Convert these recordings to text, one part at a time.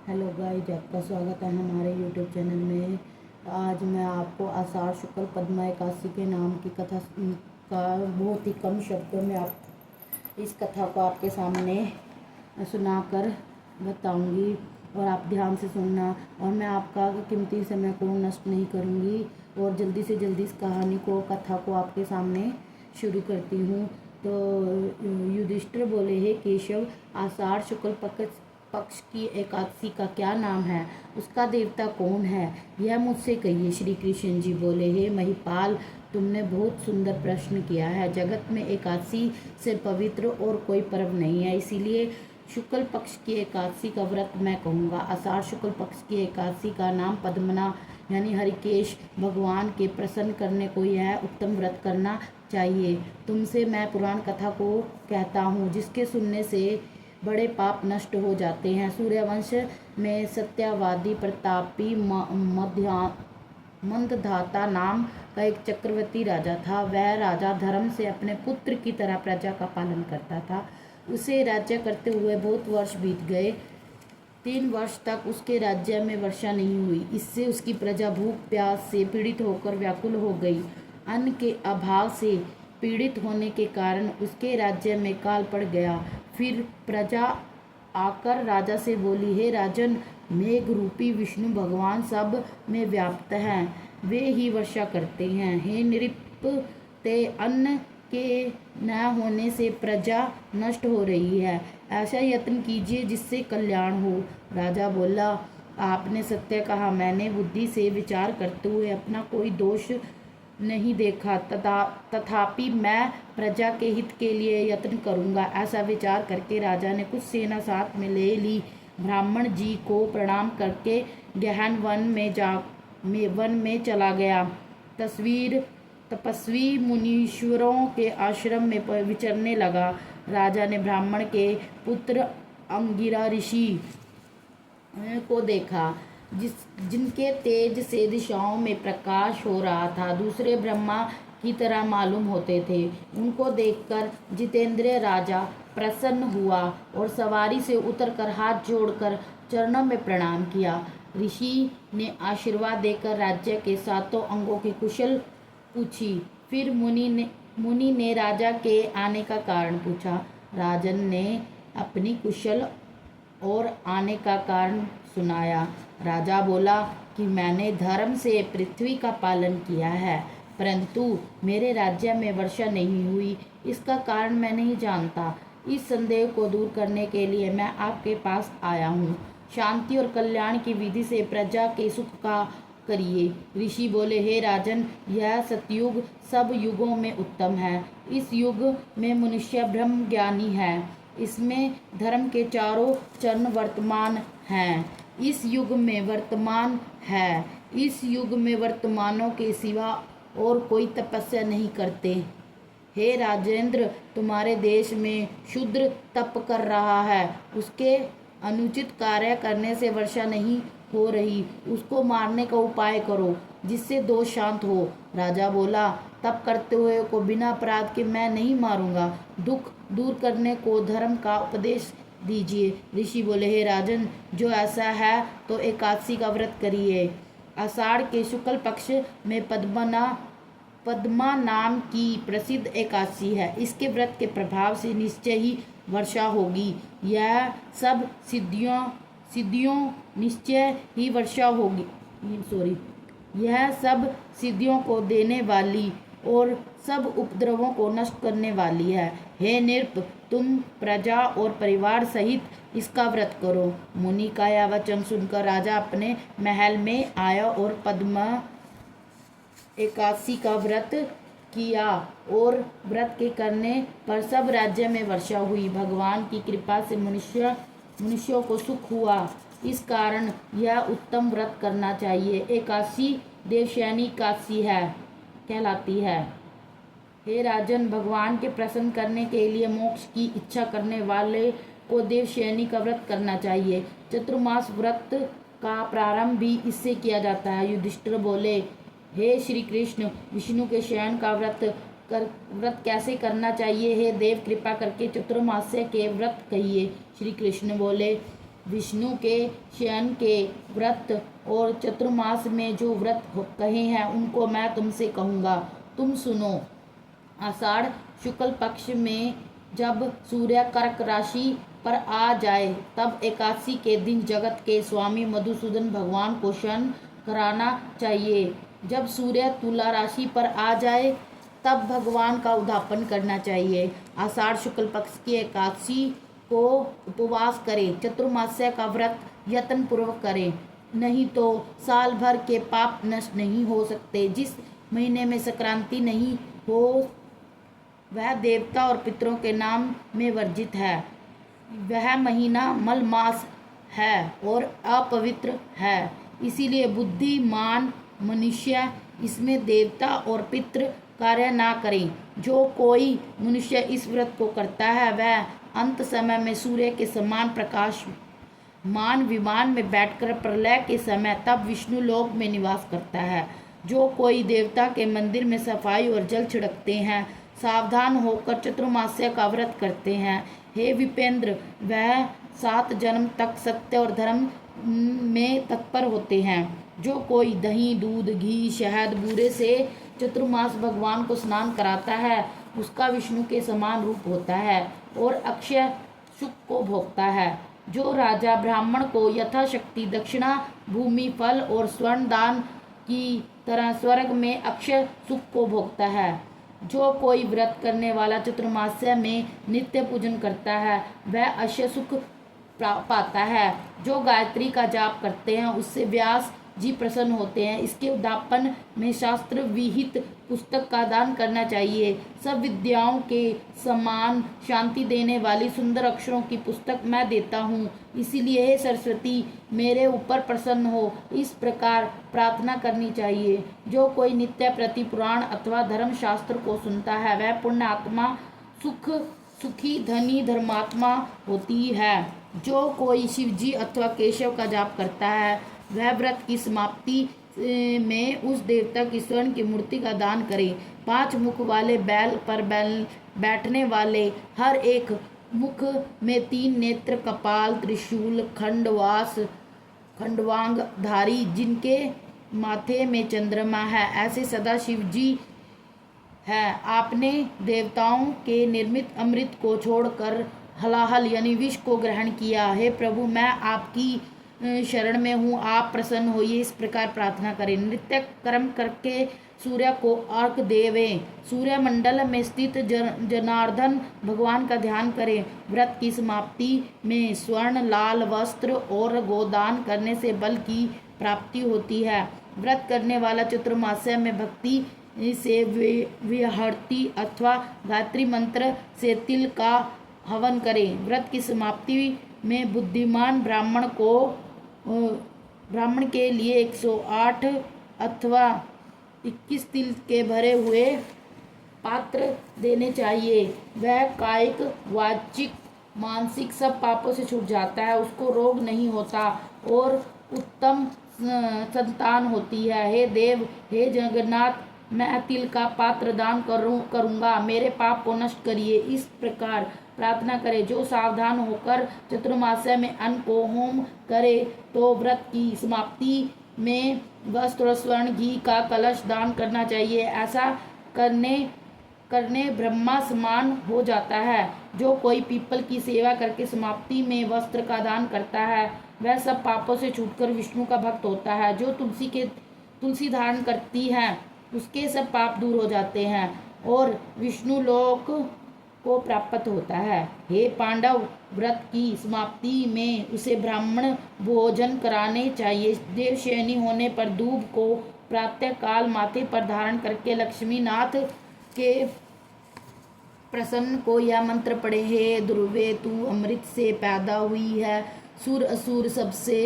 Hello guys, आपका स्वागत है हमारे यूट्यूब चैनल में। आज मैं आपको आषाढ़ शुक्ल पद्मा एकादशी के नाम की कथा का बहुत ही कम शब्दों में आप इस कथा को आपके सामने सुनाकर बताऊंगी और आप ध्यान से सुनना। और मैं आपका कीमती समय को नष्ट नहीं करूंगी और जल्दी से जल्दी इस कहानी को कथा को आपके सामने शुरू करती हूँ। तो युधिष्ठिर बोले, हे केशव, आषाढ़ शुक्ल पक्ष की एकादशी का क्या नाम है? उसका देवता कौन है? यह मुझसे कहिए। श्री कृष्ण जी बोले, हे महिपाल, तुमने बहुत सुंदर प्रश्न किया है। जगत में एकादशी से पवित्र और कोई पर्व नहीं है, इसीलिए शुक्ल पक्ष की एकादशी का व्रत मैं कहूँगा। आषाढ़ शुक्ल पक्ष की एकादशी का नाम पद्मना यानी हरिकेश भगवान के प्रसन्न करने को यह उत्तम व्रत करना चाहिए। तुमसे मैं पुराण कथा को कहता हूँ, जिसके सुनने से बड़े पाप नष्ट हो जाते हैं। सूर्यवंश में सत्यवादी प्रतापी मंदधाता नाम का एक चक्रवर्ती राजा था। वह राजा धर्म से अपने पुत्र की तरह प्रजा का पालन करता था। उसे राज्य करते हुए बहुत वर्ष बीत गए। 3 वर्ष तक उसके राज्य में वर्षा नहीं हुई। इससे उसकी प्रजा भूख प्यास से पीड़ित होकर व्याकुल हो गई। अन्न के अभाव से पीड़ित होने के कारण उसके राज्य में काल पड़ गया। फिर प्रजा आकर राजा से बोली, हे राजन, मेघ रूपी विष्णु भगवान सब में व्याप्त हैं, वे ही वर्षा करते हैं। हे नृपते, अन्न के न होने से प्रजा नष्ट हो रही है। ऐसा यत्न कीजिए जिससे कल्याण हो। राजा बोला, आपने सत्य कहा। मैंने बुद्धि से विचार करते हुए अपना कोई दोष नहीं देखा, तथापि मैं प्रजा के हित के लिए यत्न करूंगा। ऐसा विचार करके राजा ने कुछ सेना साथ में ले ली। ब्राह्मण जी को प्रणाम करके गहन वन में चला गया। तपस्वी मुनीश्वरों के आश्रम में विचरने लगा। राजा ने ब्राह्मण के पुत्र अंगिरा ऋषि को देखा, जिनके तेज से दिशाओं में प्रकाश हो रहा था। दूसरे ब्रह्मा की तरह मालूम होते थे। उनको देखकर जितेंद्रिय राजा प्रसन्न हुआ और सवारी से उतरकर हाथ जोड़कर चरणों में प्रणाम किया। ऋषि ने आशीर्वाद देकर राज्य के 7 अंगों की कुशल पूछी। फिर मुनि ने राजा के आने का कारण पूछा। राजन ने अपनी कुशल और आने का कारण सुनाया। राजा बोला कि मैंने धर्म से पृथ्वी का पालन किया है, परंतु मेरे राज्य में वर्षा नहीं हुई। इसका कारण मैं नहीं जानता। इस संदेह को दूर करने के लिए मैं आपके पास आया हूँ। शांति और कल्याण की विधि से प्रजा के सुख का करिए। ऋषि बोले, हे राजन, यह सतयुग सब युगों में उत्तम है। इस युग में मनुष्य ब्रह्म ज्ञानी है। इसमें धर्म के चारों चरण वर्तमान हैं। इस युग में वर्तमानों के सिवा और कोई तपस्या नहीं करते। हे राजेंद्र, तुम्हारे देश में शूद्र तप कर रहा है। उसके अनुचित कार्य करने से वर्षा नहीं हो रही। उसको मारने का उपाय करो, जिससे दोष शांत हो। राजा बोला, तप करते हुए को बिना अपराध के मैं नहीं मारूंगा। दुख दूर करने को धर्म का उपदेश दीजिए। ऋषि बोले, हे राजन, जो ऐसा है तो एकादशी का व्रत करिए। आषाढ़ के शुक्ल पक्ष में पद्मा नाम की प्रसिद्ध एकादशी है। इसके व्रत के प्रभाव से निश्चय ही वर्षा होगी। यह सब सिद्धियों को देने वाली और सब उपद्रवों को नष्ट करने वाली है। हे नृप, तुम प्रजा और परिवार सहित इसका व्रत करो। मुनि का यह वचन सुनकर राजा अपने महल में आया और पद्मा एकादशी का व्रत किया और व्रत के करने पर सब राज्य में वर्षा हुई। भगवान की कृपा से मनुष्यों को सुख हुआ। इस कारण यह उत्तम व्रत करना चाहिए। एकादशी देवशयनी एकादशी कहलाती है। हे राजन, भगवान के प्रसन्न करने के लिए मोक्ष की इच्छा करने वाले को देवशयनी का व्रत करना चाहिए। चतुर्मास व्रत का प्रारंभ भी इससे किया जाता है। युधिष्ठिर बोले, हे श्री कृष्ण, विष्णु के शयन का व्रत कैसे करना चाहिए? हे देव, कृपा करके चतुर्मास्य के व्रत कहिए। श्री कृष्ण बोले, विष्णु के शयन के व्रत और चतुर्मास में जो व्रत कहे हैं उनको मैं तुमसे कहूँगा, तुम सुनो। आषाढ़ शुक्ल पक्ष में जब सूर्य कर्क राशि पर आ जाए तब एकादशी के दिन जगत के स्वामी मधुसूदन भगवान को शयन कराना चाहिए। जब सूर्य तुला राशि पर आ जाए तब भगवान का उद्यापन करना चाहिए। आषाढ़ शुक्ल पक्ष की एकादशी को उपवास करें, चतुर्मास्य का व्रत यत्न पूर्वक करें, नहीं तो साल भर के पाप नष्ट नहीं हो सकते। जिस महीने में संक्रांति नहीं हो वह देवता और पितरों के नाम में वर्जित है। वह महीना मल मास है और अपवित्र है, इसीलिए बुद्धिमान मनुष्य इसमें देवता और पितृ कार्य ना करें। जो कोई मनुष्य इस व्रत को करता है वह अंत समय में सूर्य के समान प्रकाश मान विमान में बैठकर प्रलय के समय तब विष्णु लोक में निवास करता है। जो कोई देवता के मंदिर में सफाई और जल छिड़कते हैं, सावधान होकर चतुर्मास्य का व्रत करते हैं, हे विपेंद्र, वह 7 जन्म तक सत्य और धर्म में तत्पर होते हैं। जो कोई दही दूध घी शहद बूरे से चतुर्मास भगवान को स्नान कराता है उसका विष्णु के समान रूप होता है और अक्षय सुख को भोगता है। जो राजा ब्राह्मण को यथाशक्ति दक्षिणा भूमि फल और स्वर्ण दान की तरह स्वर्ग में अक्षय सुख को भोगता है। जो कोई व्रत करने वाला चतुर्मास्य में नित्य पूजन करता है वह अक्षय सुख पाता है। जो गायत्री का जाप करते हैं उससे व्यास जी प्रसन्न होते हैं। इसके उद्यापन में शास्त्र विहित पुस्तक का दान करना चाहिए। सब विद्याओं के समान शांति देने वाली सुंदर अक्षरों की पुस्तक मैं देता हूँ, इसीलिए हे सरस्वती मेरे ऊपर प्रसन्न हो, इस प्रकार प्रार्थना करनी चाहिए। जो कोई नित्य प्रति पुराण अथवा धर्म शास्त्र को सुनता है वह पुण्य आत्मा सुखी धनी धर्मात्मा होती है। जो कोई शिवजी अथवा केशव का जाप करता है वह व्रत की समाप्ति में उस देवता की स्वर्ण की मूर्ति का दान करे। 5 मुख वाले बैल पर बैठने वाले हर एक मुख में 3 नेत्र कपाल त्रिशूल खंडवांग धारी जिनके माथे में चंद्रमा है ऐसे सदा शिवजी है। आपने देवताओं के निर्मित अमृत को छोड़कर हलाहल यानी विष को ग्रहण किया। हे प्रभु मैं आपकी शरण में हूँ, आप प्रसन्न होइए, इस प्रकार प्रार्थना करें। नृत्य कर्म करके सूर्य को अर्घ देवें। सूर्य मंडल में स्थित जनार्दन भगवान का ध्यान करें। व्रत की समाप्ति में स्वर्ण लाल वस्त्र और गोदान करने से बल की प्राप्ति होती है। व्रत करने वाला चतुर्मास्य में भक्ति से विहरती अथवा गायत्री मंत्र से तिल का हवन करें। व्रत की समाप्ति में बुद्धिमान ब्राह्मण के लिए 108 अथवा 21 तिल के भरे हुए पात्र देने चाहिए। वह कायिक वाचिक मानसिक सब पापों से छूट जाता है, उसको रोग नहीं होता और उत्तम संतान होती है। हे देव हे जगन्नाथ मैं तिल का पात्र दान करूँगा, मेरे पाप को नष्ट करिए, इस प्रकार प्रार्थना करे। जो सावधान होकर चतुर्मास्य में अन्न को होम करे तो व्रत की समाप्ति में वस्त्र और स्वर्ण घी का कलश दान करना चाहिए। ऐसा करने ब्रह्मा समान हो जाता है। जो कोई पीपल की सेवा करके समाप्ति में वस्त्र का दान करता है वह सब पापों से छूटकर विष्णु का भक्त होता है। जो तुलसी धारण करती है उसके सब पाप दूर हो जाते हैं और विष्णु लोक को प्राप्त होता है। हे पांडव व्रत की समाप्ति में उसे ब्राह्मण भोजन कराने चाहिए। देवशयनी होने पर दूब को प्रातः काल माथे पर धारण करके लक्ष्मीनाथ के प्रसन्न को यह मंत्र पढ़े। हे ध्रुवे तू अमृत से पैदा हुई है, सुर असुर सबसे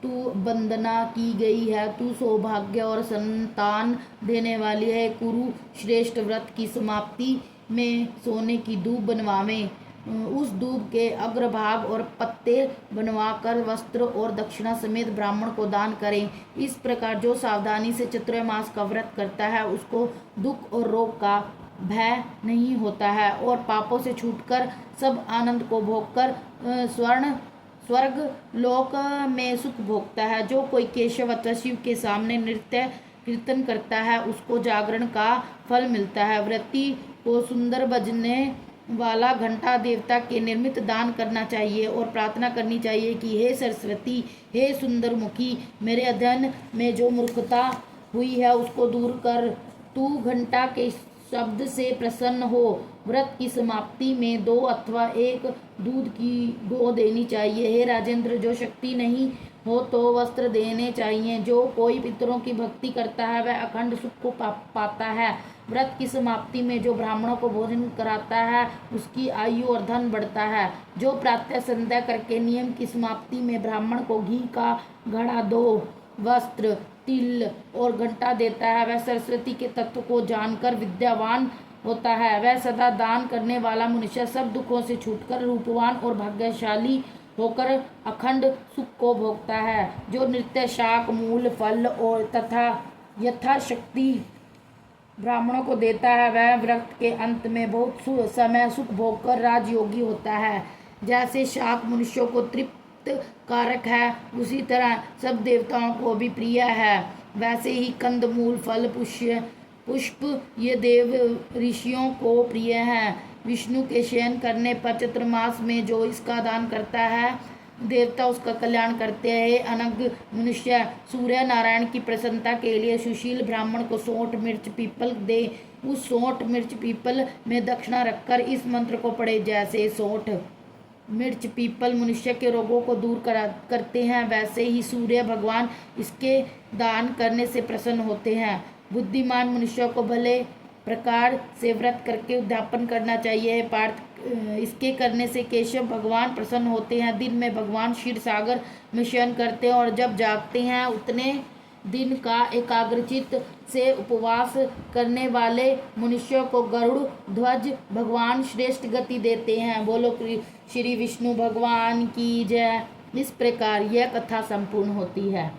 तू वंदना की गई है, तू सौभाग्य और संतान देने वाली है। कुरु श्रेष्ठ व्रत की समाप्ति में सोने की दूब बनवावें। उस दूब के अग्रभाग और पत्ते बनवाकर वस्त्र और दक्षिणा समेत ब्राह्मण को दान करें। इस प्रकार जो सावधानी से चातुर्मास का व्रत करता है उसको दुख और रोग का भय नहीं होता है और पापों से छूटकर सब आनंद को भोगकर स्वर्ग लोक में सुख भोगता है। जो कोई केशव अथवा शिव के सामने नृत्य कीर्तन करता है उसको जागरण का फल मिलता है। व्रती को सुंदर बजने वाला घंटा देवता के निर्मित दान करना चाहिए और प्रार्थना करनी चाहिए कि हे सरस्वती, हे सुंदर मुखी, मेरे अध्ययन में जो मूर्खता हुई है उसको दूर कर, तू घंटा के शब्द से प्रसन्न हो। व्रत की समाप्ति में 2 अथवा 1 दूध की गो देनी चाहिए। हे राजेंद्र, जो शक्ति नहीं हो तो वस्त्र देने चाहिए। जो कोई पितरों की भक्ति करता है वह अखंड सुख को पाता है। व्रत की समाप्ति में जो ब्राह्मणों को भोजन कराता है उसकी आयु और धन बढ़ता है। जो प्रातः संध्या करके नियम की समाप्ति में ब्राह्मण को घी का घड़ा, 2 वस्त्र, तिल और घंटा देता है वह सरस्वती के तत्व को जानकर विद्यावान होता है। वह सदा दान करने वाला मनुष्य सब दुखों से छूटकर रूपवान और भाग्यशाली होकर अखंड सुख को भोगता है। जो नृत्य, शाक, मूल, फल और तथा यथाशक्ति ब्राह्मणों को देता है वह व्रत के अंत में बहुत समय सुख भोगकर राजयोगी होता है। जैसे शाक मनुष्यों को तृप्त कारक है उसी तरह सब देवताओं को भी प्रिय है। वैसे ही कंद, मूल, फल, पुष्प ये देव ऋषियों को प्रिय हैं। विष्णु के शयन करने पर चतुर्मास में जो इसका दान करता है देवता उसका कल्याण करते हैं। अनग मनुष्य, सूर्य नारायण की प्रसन्नता के लिए सुशील ब्राह्मण को 100 मिर्च पीपल दे। उस 100 मिर्च पीपल में दक्षिणा रखकर इस मंत्र को पढ़े, जैसे 100 मिर्च पीपल मनुष्य के रोगों को दूर करते हैं वैसे ही सूर्य भगवान इसके दान करने से प्रसन्न होते हैं। बुद्धिमान मनुष्य को भले प्रकार से व्रत करके उद्यापन करना चाहिए। पार्थ, इसके करने से केशव भगवान प्रसन्न होते हैं। दिन में भगवान क्षीर सागर में शयन करते हैं और जब जागते हैं उतने दिन का एकाग्रचित्त से उपवास करने वाले मनुष्यों को गरुड़ ध्वज भगवान श्रेष्ठ गति देते हैं। बोलो श्री विष्णु भगवान की जय। इस प्रकार यह कथा संपूर्ण होती है।